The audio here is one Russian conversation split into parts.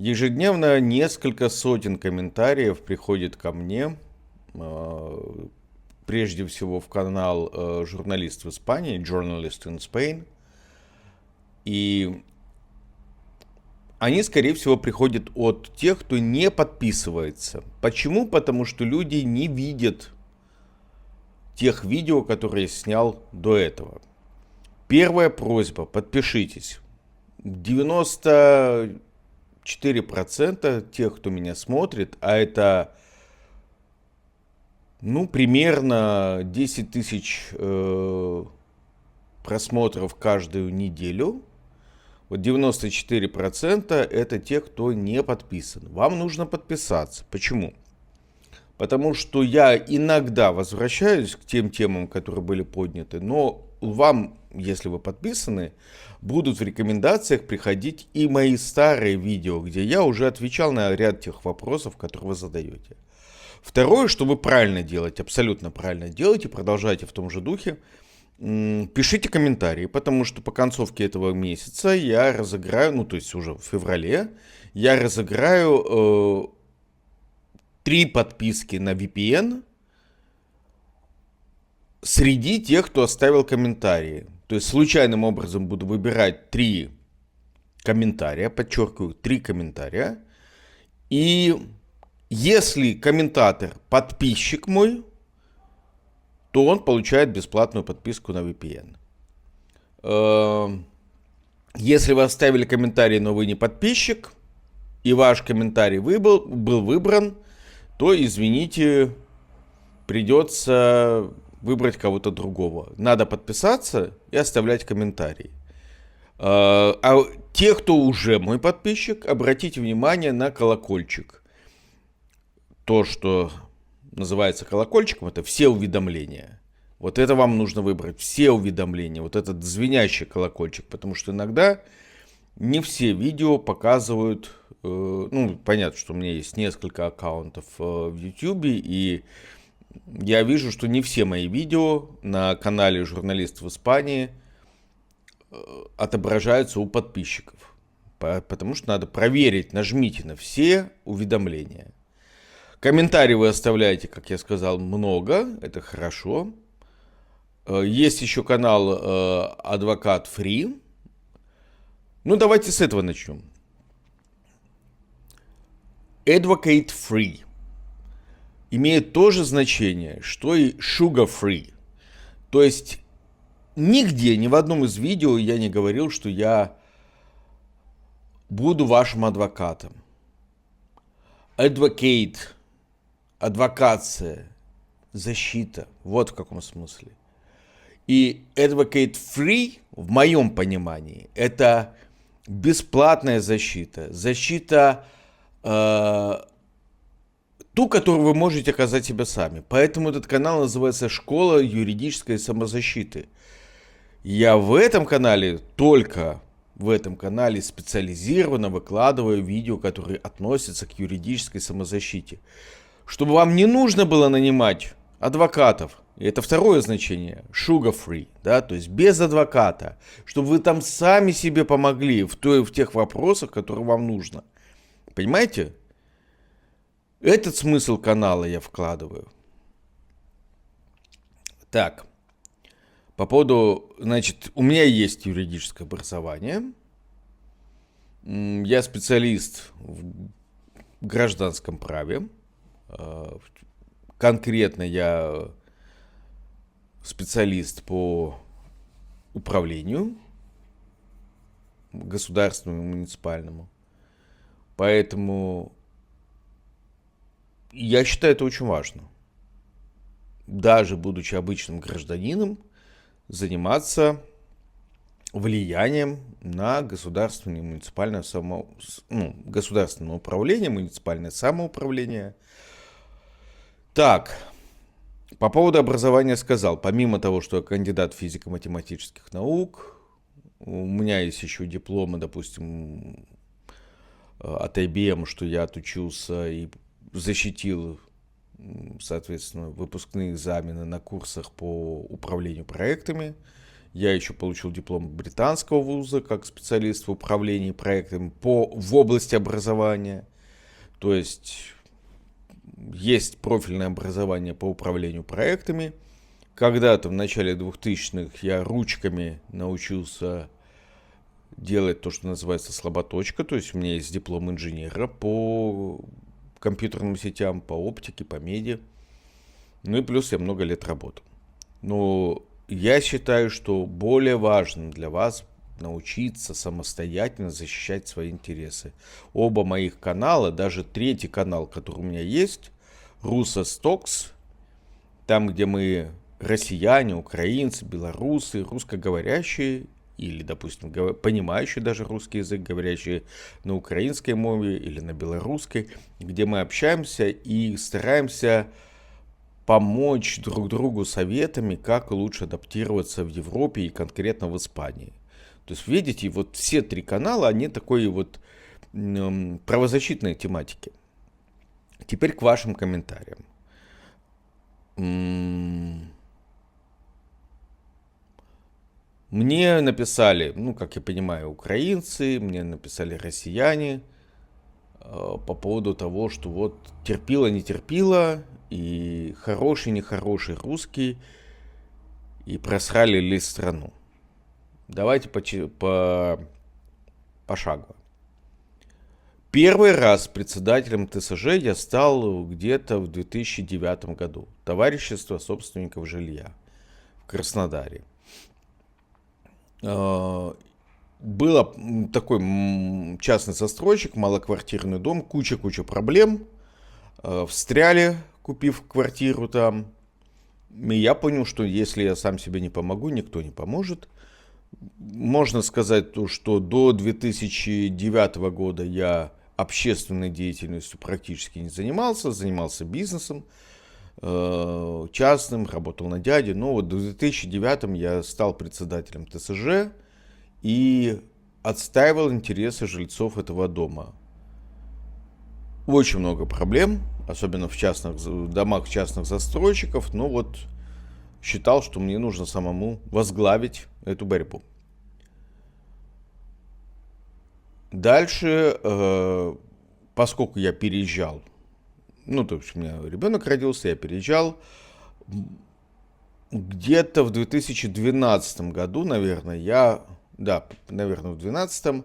Ежедневно несколько сотен комментариев приходит ко мне, прежде всего в канал журналист в Испании, Journalist in Spain. И они, скорее всего, приходят от тех, кто не подписывается. Почему? Потому что люди не видят тех видео, которые я снял до этого. Первая просьба, подпишитесь. 94% тех, кто меня смотрит, а это, примерно 10 тысяч просмотров каждую неделю. Вот 94% это те, кто не подписан. Вам нужно подписаться. Почему? Потому что я иногда возвращаюсь к тем темам, которые были подняты, но вам, если вы подписаны, будут в рекомендациях приходить и мои старые видео, где я уже отвечал на ряд тех вопросов, которые вы задаете. Второе, что вы правильно делаете, абсолютно правильно делаете, продолжайте в том же духе. Пишите комментарии, потому что по концовке этого месяца я разыграю, то есть уже в феврале, я разыграю 3 подписки на VPN среди тех, кто оставил комментарии. То есть случайным образом буду выбирать 3 комментария, подчеркиваю, 3 комментария. И если комментатор подписчик мой, то он получает бесплатную подписку на VPN. Если вы оставили комментарий, но вы не подписчик, и ваш комментарий был выбран, то, извините, придется выбрать кого-то другого. Надо подписаться и оставлять комментарий. А те, кто уже мой подписчик, обратите внимание на колокольчик. То, что называется колокольчиком, это все уведомления. Вот это вам нужно выбрать, все уведомления, вот этот звенящий колокольчик, потому что иногда не все видео показывают, понятно, что у меня есть несколько аккаунтов в YouTube, и я вижу, что не все мои видео на канале «Журналист в Испании» отображаются у подписчиков, потому что надо проверить, нажмите на все уведомления. Комментарии вы оставляете, как я сказал, много, это хорошо. Есть еще канал Адвокат Фри. Давайте с этого начнем. Advocate Free имеет то же значение, что и Sugar Free. То есть нигде, ни в одном из видео я не говорил, что я буду вашим адвокатом. Advocate, адвокация, защита, вот в каком смысле. И Advocate Free, в моем понимании, это бесплатная защита. Защита ту, которую вы можете оказать себе сами. Поэтому этот канал называется «Школа юридической самозащиты». Я только в этом канале специализированно выкладываю видео, которые относятся к юридической самозащите. Чтобы вам не нужно было нанимать адвокатов. И это второе значение. Sugar free, да, то есть без адвоката. Чтобы вы там сами себе помогли в тех вопросах, которые вам нужно. Понимаете? Этот смысл канала я вкладываю. Так. По поводу, у меня есть юридическое образование. Я специалист в гражданском праве. Конкретно я специалист по управлению государственному и муниципальному. Поэтому я считаю это очень важно. Даже будучи обычным гражданином, заниматься влиянием на государственное и муниципальное государственное управление, муниципальное самоуправление. Так, по поводу образования сказал. Помимо того, что я кандидат физико-математических наук, у меня есть еще дипломы, допустим, от IBM, что я отучился и защитил, соответственно, выпускные экзамены на курсах по управлению проектами. Я еще получил диплом британского вуза как специалист в управлении проектами в области образования. То есть профильное образование по управлению проектами. Когда-то в начале 2000-х я ручками научился делать то, что называется слаботочка. То есть у меня есть диплом инженера по компьютерным сетям, по оптике, по меди. Ну и плюс я много лет работал. Но я считаю, что более важно для вас научиться самостоятельно защищать свои интересы. Оба моих канала, даже третий канал, который у меня есть, Russo-Stocks, там, где мы россияне, украинцы, белорусы, русскоговорящие или, допустим, понимающие даже русский язык, говорящие на украинской мове или на белорусской, где мы общаемся и стараемся помочь друг другу советами, как лучше адаптироваться в Европе и конкретно в Испании. То есть, видите, вот все три канала, они такой вот правозащитной тематики. Теперь к вашим комментариям. Мне написали, как я понимаю, украинцы, мне написали россияне по поводу того, что вот терпила, не терпила, и хороший, нехороший русский, и просрали ли страну. Давайте пошагово. Первый раз председателем ТСЖ я стал где-то в 2009 году. Товарищество собственников жилья в Краснодаре. Был такой частный застройщик, малоквартирный дом, куча проблем. Встряли, купив квартиру там. И я понял, что если я сам себе не помогу, никто не поможет. Можно сказать, что до 2009 года я общественной деятельностью практически не занимался бизнесом частным, работал на дяде. Но вот в 2009 я стал председателем ТСЖ и отстаивал интересы жильцов этого дома. Очень много проблем, особенно в частных домах частных застройщиков, но вот считал, что мне нужно самому возглавить эту борьбу. Дальше, поскольку я переезжал, то есть у меня ребенок родился, я переезжал, где-то в 2012 году, наверное, в 2012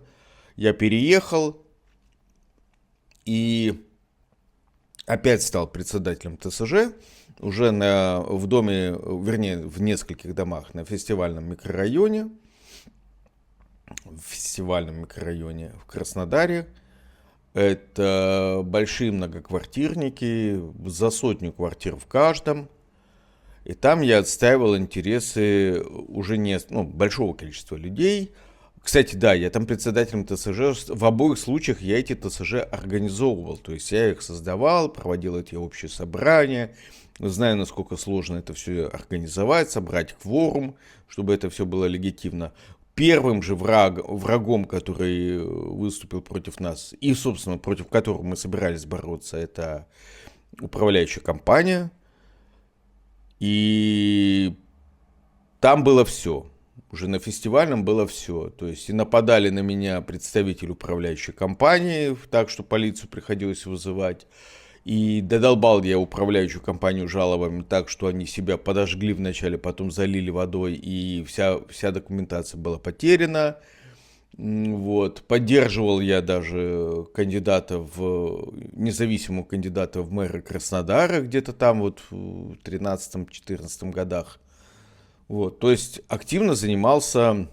я переехал и опять стал председателем ТСЖ, уже в доме, вернее, в нескольких домах на фестивальном микрорайоне в Краснодаре. Это большие многоквартирники, за 100 квартир в каждом. И там я отстаивал интересы уже большого количества людей. Кстати, да, я там председателем ТСЖ, в обоих случаях я эти ТСЖ организовывал. То есть я их создавал, проводил эти общие собрания. Знаю, насколько сложно это все организовать, собрать кворум, чтобы это все было легитимно. Первым же врагом, который выступил против нас и, собственно, против которого мы собирались бороться, это управляющая компания. И там было все. Уже на фестивальном было все. То есть и нападали на меня представители управляющей компании, так что полицию приходилось вызывать. И додолбал я управляющую компанию жалобами так, что они себя подожгли вначале, потом залили водой, и вся документация была потеряна. Вот. Поддерживал я даже независимого кандидата в мэры Краснодара, где-то там вот в 13-14 годах. Вот. То есть активно занимался,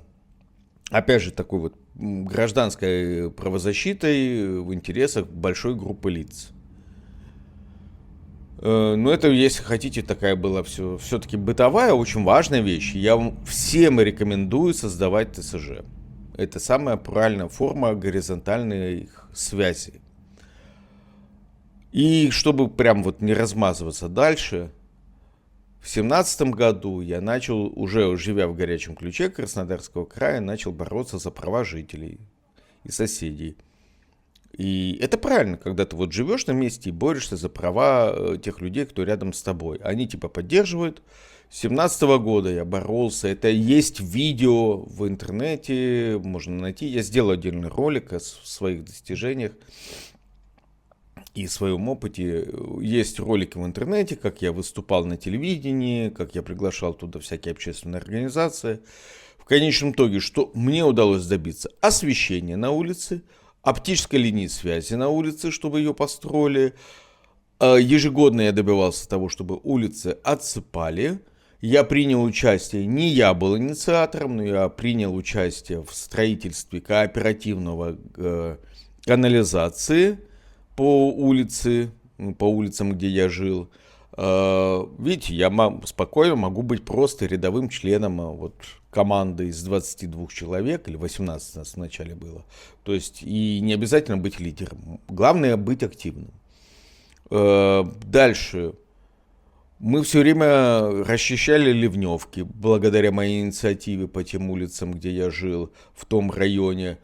опять же, такой вот гражданской правозащитой в интересах большой группы лиц. Но это, если хотите, такая была все-таки бытовая, очень важная вещь. Я вам всем рекомендую создавать ТСЖ. Это самая правильная форма горизонтальной связи. И чтобы прям вот не размазываться дальше, в 2017 году я начал, уже живя в горячем ключе Краснодарского края, начал бороться за права жителей и соседей. И это правильно, когда ты вот живешь на месте и борешься за права тех людей, кто рядом с тобой. Они типа поддерживают. С 17 года я боролся. Это есть видео в интернете, можно найти. Я сделал отдельный ролик о своих достижениях и своем опыте. Есть ролики в интернете, как я выступал на телевидении, как я приглашал туда всякие общественные организации. В конечном итоге, что мне удалось добиться? Освещение на улице, оптической линии связи на улице, чтобы ее построили. Ежегодно я добивался того, чтобы улицы отсыпали. Я принял участие, не я был инициатором, но я принял участие в строительстве кооперативного канализации по улицам, где я жил. Видите, я спокойно могу быть просто рядовым членом вот, команды из 22 человек, или 18 у нас вначале было. То есть, и не обязательно быть лидером. Главное быть активным. Дальше. Мы все время расчищали ливневки, благодаря моей инициативе по тем улицам, где я жил, в том районе.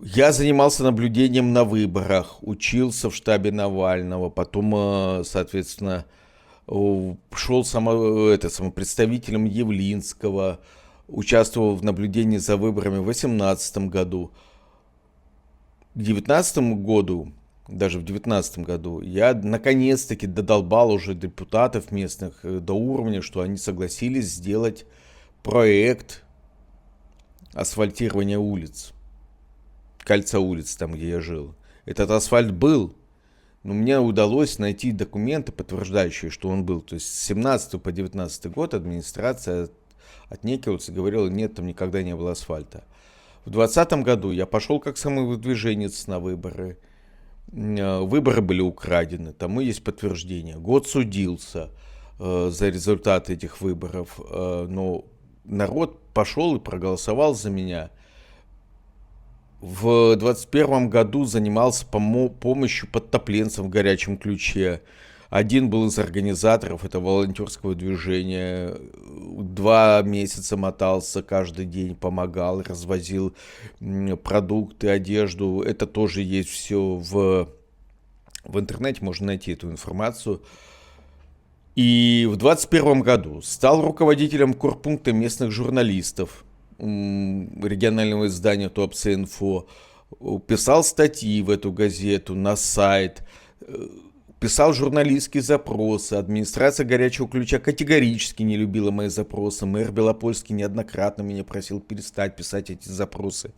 Я занимался наблюдением на выборах, учился в штабе Навального, потом, соответственно, шел самопредставителем Явлинского, участвовал в наблюдении за выборами в 2018 году. К 2019 году, даже в 2019 году, я наконец-таки додолбал уже депутатов местных до уровня, что они согласились сделать проект асфальтирования улиц. Кольца улиц, там, где я жил. Этот асфальт был, но мне удалось найти документы, подтверждающие, что он был. То есть с 17 по 19 год администрация отнекивалась и говорила, нет, там никогда не было асфальта. В 2020 году я пошел как самовыдвиженец на выборы. Выборы были украдены, тому есть подтверждение. Год судился за результаты этих выборов, но народ пошел и проголосовал за меня. В 2021 году занимался помощью подтопленцам в горячем ключе. Один был из организаторов этого волонтерского движения. 2 месяца мотался каждый день, помогал, развозил продукты, одежду. Это тоже есть все в интернете, можно найти эту информацию. И в 2021 году стал руководителем корпункта местных журналистов регионального издания Туапсе-Инфо, писал статьи в эту газету, на сайт, писал журналистские запросы. Администрация «Горячего ключа» категорически не любила мои запросы. Мэр Белопольский неоднократно меня просил перестать писать эти запросы.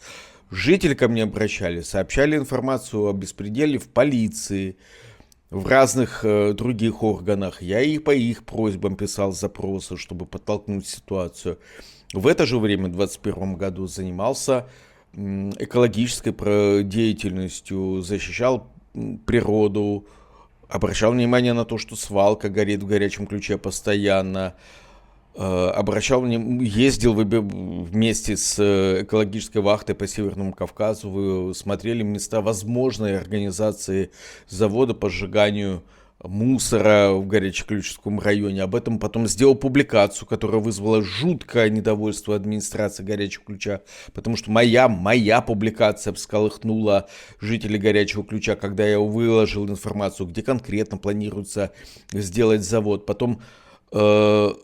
Жители ко мне обращались, сообщали информацию о беспределе в полиции, в разных других органах. Я и по их просьбам писал запросы, чтобы подтолкнуть ситуацию. В это же время, в 2021 году, занимался экологической деятельностью, защищал природу, обращал внимание на то, что свалка горит в горячем ключе постоянно, ездил вместе с экологической вахтой по Северному Кавказу, вы смотрели места возможной организации завода по сжиганию мусора в Горячеключском районе. Об этом потом сделал публикацию, которая вызвала жуткое недовольство администрации Горячего Ключа, потому что моя публикация всколыхнула жителей Горячего Ключа, когда я выложил информацию, где конкретно планируется сделать завод. Потом в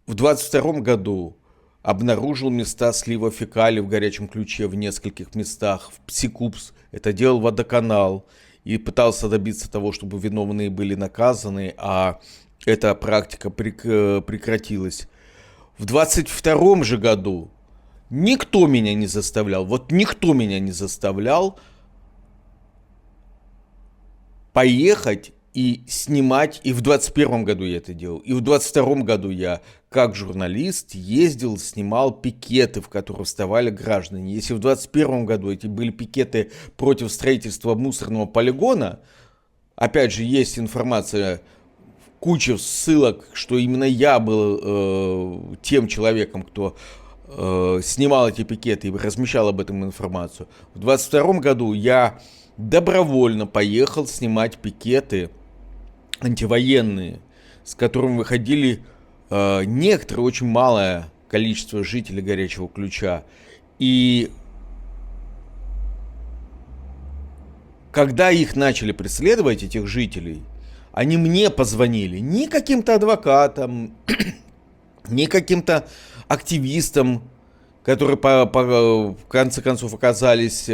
2022 году обнаружил места слива фекалий в Горячем Ключе в нескольких местах, в Псикупс. Это делал водоканал. И пытался добиться того, чтобы виновные были наказаны, а эта практика прекратилась. В 22 же году никто меня не заставлял поехать и снимать, и в 21 году я это делал, и в 22 году я, как журналист, ездил, снимал пикеты, в которые вставали граждане. Если в 21 году эти были пикеты против строительства мусорного полигона, опять же, есть информация, куча ссылок, что именно я был тем человеком, кто снимал эти пикеты и размещал об этом информацию. В 22 году я добровольно поехал снимать пикеты антивоенные, с которыми выходили некоторое, очень малое количество жителей Горячего Ключа. И когда их начали преследовать, этих жителей, они мне позвонили, не каким-то адвокатам, не каким-то активистам, которые в конце концов оказались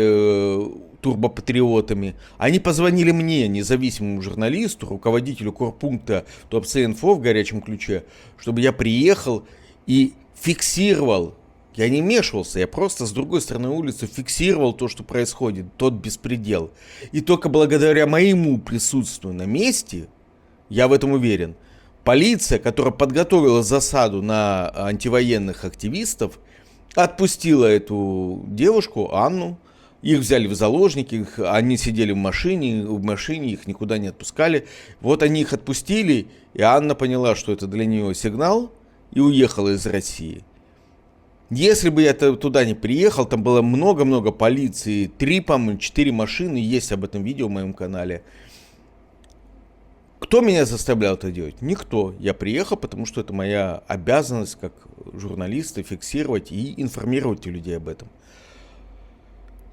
турбопатриотами. Они позвонили мне, независимому журналисту, руководителю корпункта Туапсе-Инфо в горячем ключе, чтобы я приехал и фиксировал. Я не вмешивался, я просто с другой стороны улицы фиксировал то, что происходит, тот беспредел. И только благодаря моему присутствию на месте, я в этом уверен, полиция, которая подготовила засаду на антивоенных активистов, отпустила эту девушку, Анну. Их взяли в заложники, они сидели в машине, их никуда не отпускали. Вот они их отпустили, и Анна поняла, что это для нее сигнал, и уехала из России. Если бы я туда не приехал, там было много-много полиции, 3, по-моему, 4 машины, есть об этом видео в моем канале. Кто меня заставлял это делать? Никто. Я приехал, потому что это моя обязанность как журналиста фиксировать и информировать людей об этом.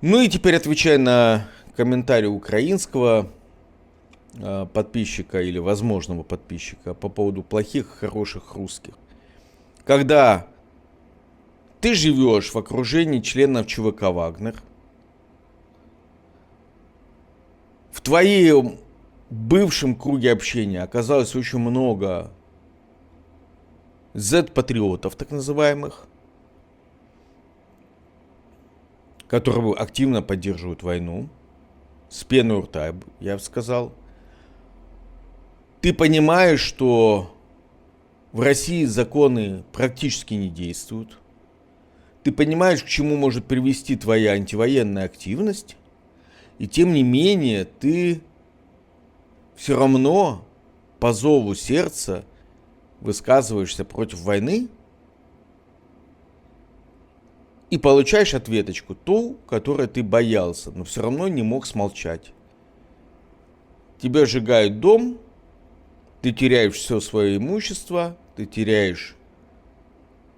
Ну и теперь отвечая на комментарий украинского подписчика или возможного подписчика по поводу плохих, хороших русских. Когда ты живешь в окружении членов ЧВК «Вагнер», в твоем бывшем круге общения оказалось очень много Z-патриотов, так называемых, которые активно поддерживают войну, с пеной у рта, я бы сказал. Ты понимаешь, что в России законы практически не действуют. Ты понимаешь, к чему может привести твоя антивоенная активность. И тем не менее, ты все равно по зову сердца высказываешься против войны и получаешь ответочку, ту, которой ты боялся, но все равно не мог смолчать. Тебя сжигают дом, ты теряешь все свое имущество, ты теряешь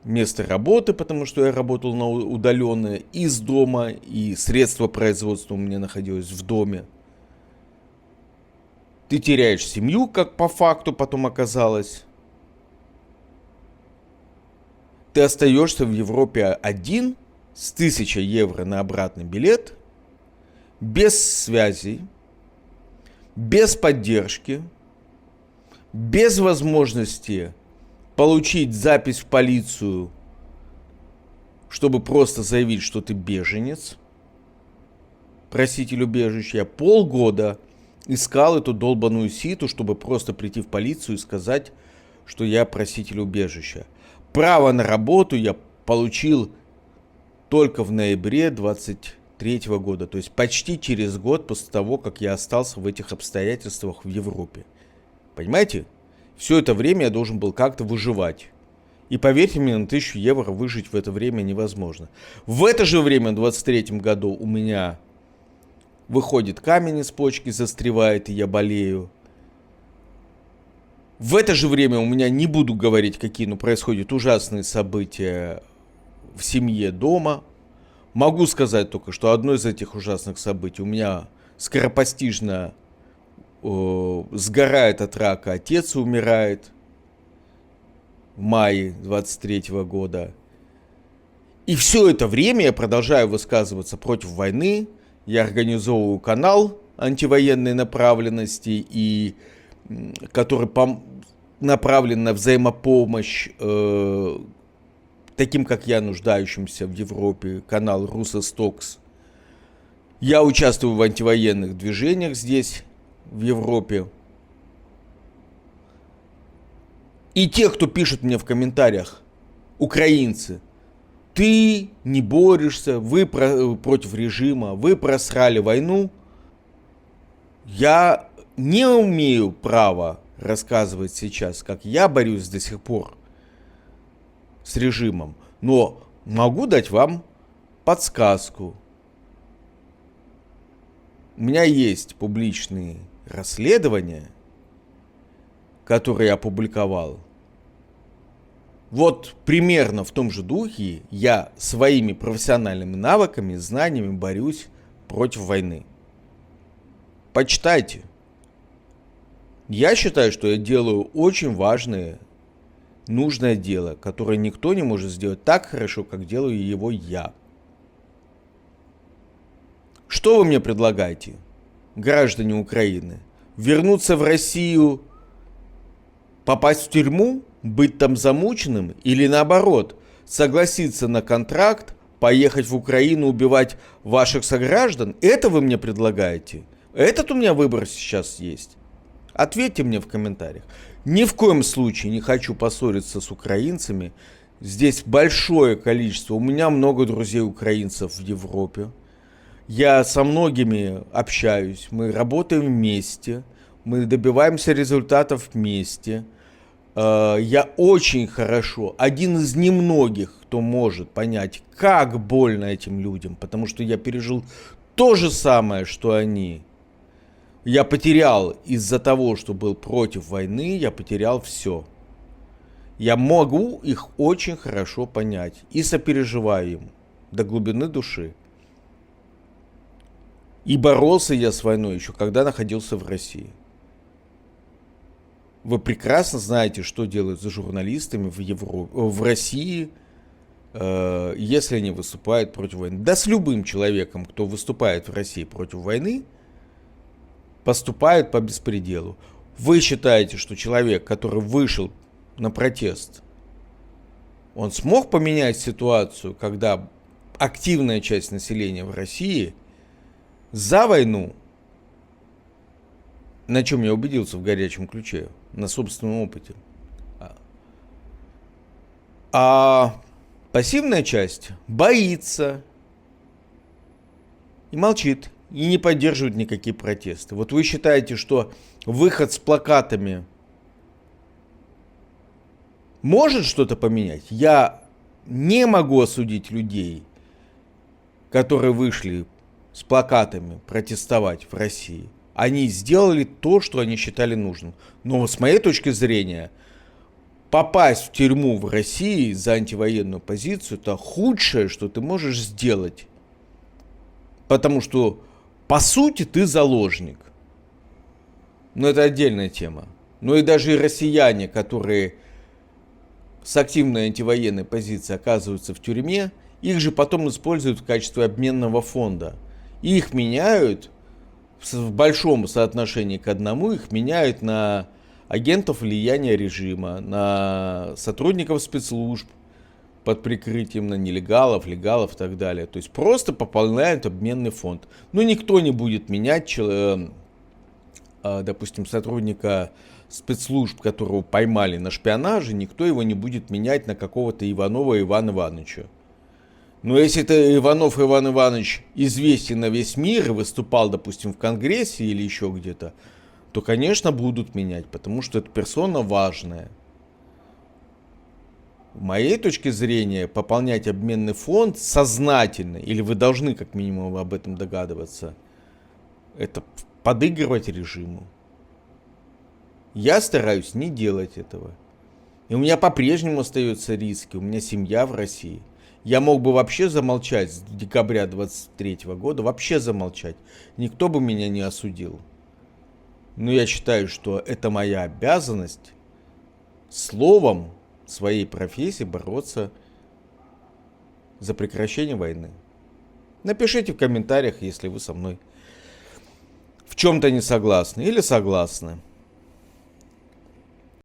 место работы, потому что я работал на удаленно из дома, и средства производства у меня находилось в доме. Ты теряешь семью, как по факту потом оказалось. Ты остаешься в Европе один с 1000 евро на обратный билет, без связей, без поддержки, без возможности получить запись в полицию, чтобы просто заявить, что ты беженец, проситель убежища. Я полгода искал эту долбаную ситу, чтобы просто прийти в полицию и сказать, что я проситель убежища. Право на работу я получил только в ноябре 23 года, то есть почти через год после того, как я остался в этих обстоятельствах в Европе. Понимаете? Все это время я должен был как-то выживать. И поверьте мне, на 1000 евро выжить в это время невозможно. В это же время, в 23 году, у меня выходит камень из почки, застревает, и я болею. В это же время у меня, не буду говорить какие, но происходят ужасные события в семье, дома. Могу сказать только, что одно из этих ужасных событий: у меня скоропостижно сгорает от рака отец, умирает в мае 23 года. И все это время я продолжаю высказываться против войны. Я организовываю канал антивоенной направленности, и который направлен на взаимопомощь таким, как я, нуждающимся в Европе, канал Русостокс. Я участвую в антивоенных движениях здесь, в Европе. И те, кто пишет мне в комментариях, украинцы: ты не борешься, вы против режима, вы просрали войну. Я не имею права рассказывать сейчас, как я борюсь до сих пор с режимом, но могу дать вам подсказку. У меня есть публичные расследования, которые я опубликовал. Вот примерно в том же духе я своими профессиональными навыками, знаниями борюсь против войны. почитайте. Я считаю, что я делаю очень важное, нужное дело, которое никто не может сделать так хорошо, как делаю его я. Что вы мне предлагаете, граждане Украины? Вернуться в Россию, попасть в тюрьму, быть там замученным или наоборот, согласиться на контракт, поехать в Украину, убивать ваших сограждан? Это вы мне предлагаете? Этот у меня выбор сейчас есть. Ответьте мне в комментариях. Ни в коем случае не хочу поссориться с украинцами. Здесь большое количество. У меня много друзей украинцев в Европе. Я со многими общаюсь. Мы работаем вместе. Мы добиваемся результатов вместе. Я очень хорошо, один из немногих, кто может понять, как больно этим людям, потому что я пережил то же самое, что они. Я потерял из-за того, что был против войны, я потерял все. Я могу их очень хорошо понять и сопереживаю им до глубины души. И боролся я с войной еще, когда находился в России. Вы прекрасно знаете, что делают за журналистами в России, если они выступают против войны. Да с любым человеком, кто выступает в России против войны, поступают по беспределу. Вы считаете, что человек, который вышел на протест, он смог поменять ситуацию, когда активная часть населения в России за войну, на чем я убедился в горячем ключе, на собственном опыте. А пассивная часть боится и молчит, и не поддерживает никакие протесты. Вот вы считаете, что выход с плакатами может что-то поменять? Я не могу осудить людей, которые вышли с плакатами протестовать в России. Они сделали то, что они считали нужным. Но с моей точки зрения, попасть в тюрьму в России за антивоенную позицию — это худшее, что ты можешь сделать. Потому что, по сути, ты заложник. Но это отдельная тема. Но и даже и россияне, которые с активной антивоенной позицией оказываются в тюрьме, их же потом используют в качестве обменного фонда. И их меняют в большом соотношении к одному, их меняют на агентов влияния режима, на сотрудников спецслужб под прикрытием, на нелегалов, легалов и так далее. То есть просто пополняют обменный фонд. Но никто не будет менять, допустим, сотрудника спецслужб, которого поймали на шпионаже, никто его не будет менять на какого-то Иванова Ивана Ивановича. Но если это Иванов Иван Иванович известен на весь мир и выступал, допустим, в Конгрессе или еще где-то, то, конечно, будут менять, потому что эта персона важная. С моей точки зрения, пополнять обменный фонд сознательно, или вы должны как минимум об этом догадываться, это подыгрывать режиму. Я стараюсь не делать этого. И у меня по-прежнему остаются риски, у меня семья в России. Я мог бы вообще замолчать с декабря 23 года, вообще замолчать. Никто бы меня не осудил. Но я считаю, что это моя обязанность словом своей профессии бороться за прекращение войны. Напишите в комментариях, если вы со мной в чем-то не согласны или согласны.